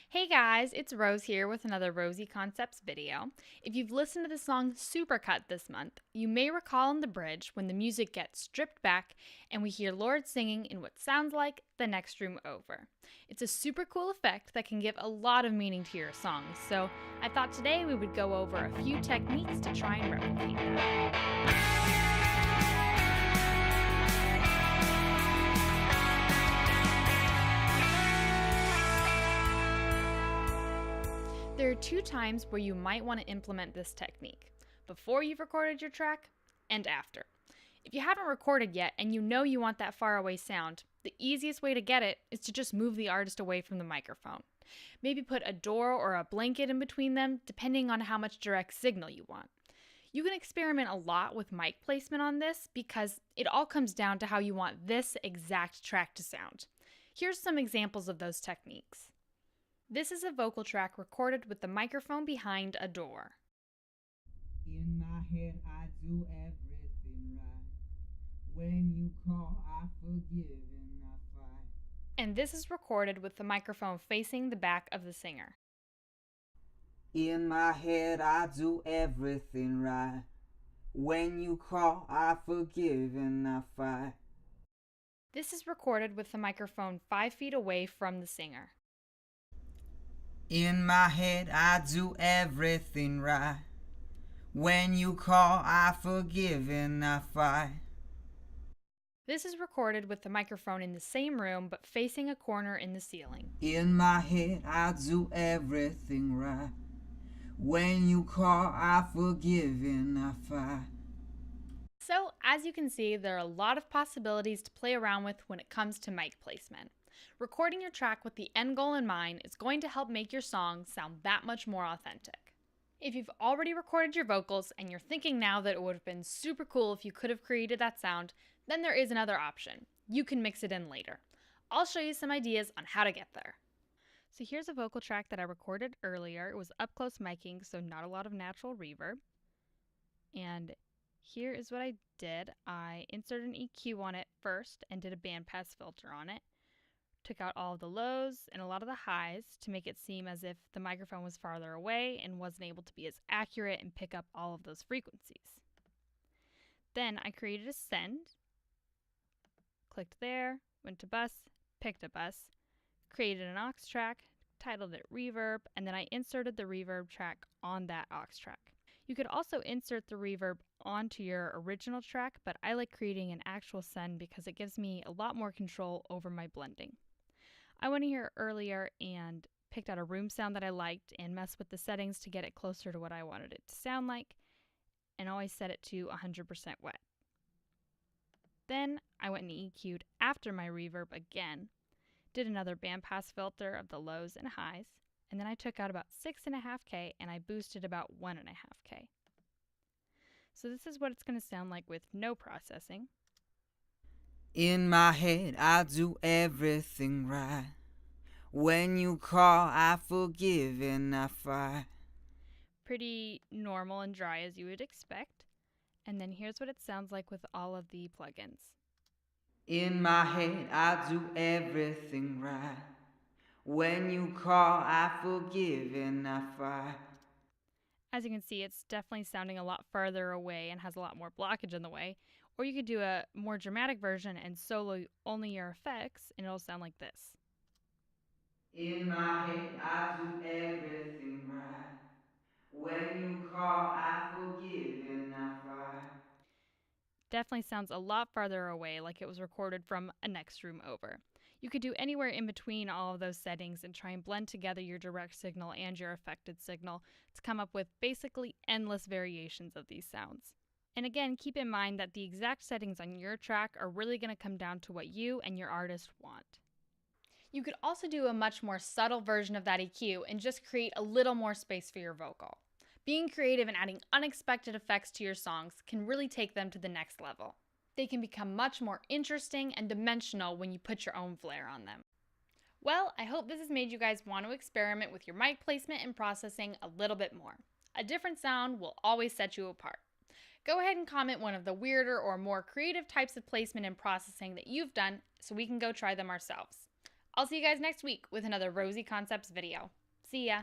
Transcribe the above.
Hey guys, it's Rose here with another Rosie Concepts video. If you've listened to the song Supercut this month, you may recall in the bridge when the music gets stripped back and we hear Lorde singing in what sounds like the next room over. It's a super cool effect that can give a lot of meaning to your songs, so I thought today we would go over a few techniques to try and replicate that. There are two times where you might want to implement this technique: before you've recorded your track and after. If you haven't recorded yet and you know you want that far away sound, the easiest way to get it is to just move the artist away from the microphone. Maybe put a door or a blanket in between them, depending on how much direct signal you want. You can experiment a lot with mic placement on this because it all comes down to how you want this exact track to sound. Here's some examples of those techniques. This is a vocal track recorded with the microphone behind a door. In my head, I do everything right. When you call, I forgive and I fight. And this is recorded with the microphone facing the back of the singer. In my head, I do everything right. When you call, I forgive and I fight. This is recorded with the microphone 5 feet away from the singer. In my head, I do everything right. When you call, I forgive and I fight. This is recorded with the microphone in the same room but facing a corner in the ceiling. In my head, I do everything right. When you call, I forgive and I fight. So, as you can see, there are a lot of possibilities to play around with when it comes to mic placement. Recording your track with the end goal in mind is going to help make your song sound that much more authentic. If you've already recorded your vocals and you're thinking now that it would have been super cool if you could have created that sound, then there is another option. You can mix it in later. I'll show you some ideas on how to get there. So here's a vocal track that I recorded earlier. It was up close miking, so not a lot of natural reverb. And here is what I did. I inserted an EQ on it first and did a bandpass filter on it. Took out all of the lows and a lot of the highs to make it seem as if the microphone was farther away and wasn't able to be as accurate and pick up all of those frequencies. Then I created a send, clicked there, went to bus, picked a bus, created an aux track, titled it reverb, and then I inserted the reverb track on that aux track. You could also insert the reverb onto your original track, but I like creating an actual send because it gives me a lot more control over my blending. I went in here earlier and picked out a room sound that I liked and messed with the settings to get it closer to what I wanted it to sound like, and always set it to 100% wet. Then I went and EQ'd after my reverb again, did another bandpass filter of the lows and highs, and then I took out about 6.5K and I boosted about 1.5K. So this is what it's going to sound like with no processing. In my head, I do everything right. When you call, I forgive and I fight. Pretty normal and dry as you would expect. And then here's what it sounds like with all of the plugins. In my head, I do everything right. When you call, I forgive and I fight. As you can see, it's definitely sounding a lot farther away and has a lot more blockage in the way. Or you could do a more dramatic version and solo only your effects, and it'll sound like this. In my head, I do everything right. When you call, I forgive and I fight. Definitely sounds a lot farther away, like it was recorded from a next room over. You could do anywhere in between all of those settings and try and blend together your direct signal and your affected signal to come up with basically endless variations of these sounds. And again, keep in mind that the exact settings on your track are really going to come down to what you and your artist want. You could also do a much more subtle version of that EQ and just create a little more space for your vocal. Being creative and adding unexpected effects to your songs can really take them to the next level. They can become much more interesting and dimensional when you put your own flair on them. Well, I hope this has made you guys want to experiment with your mic placement and processing a little bit more. A different sound will always set you apart. Go ahead and comment one of the weirder or more creative types of placement and processing that you've done so we can go try them ourselves. I'll see you guys next week with another Rosy Concepts video. See ya!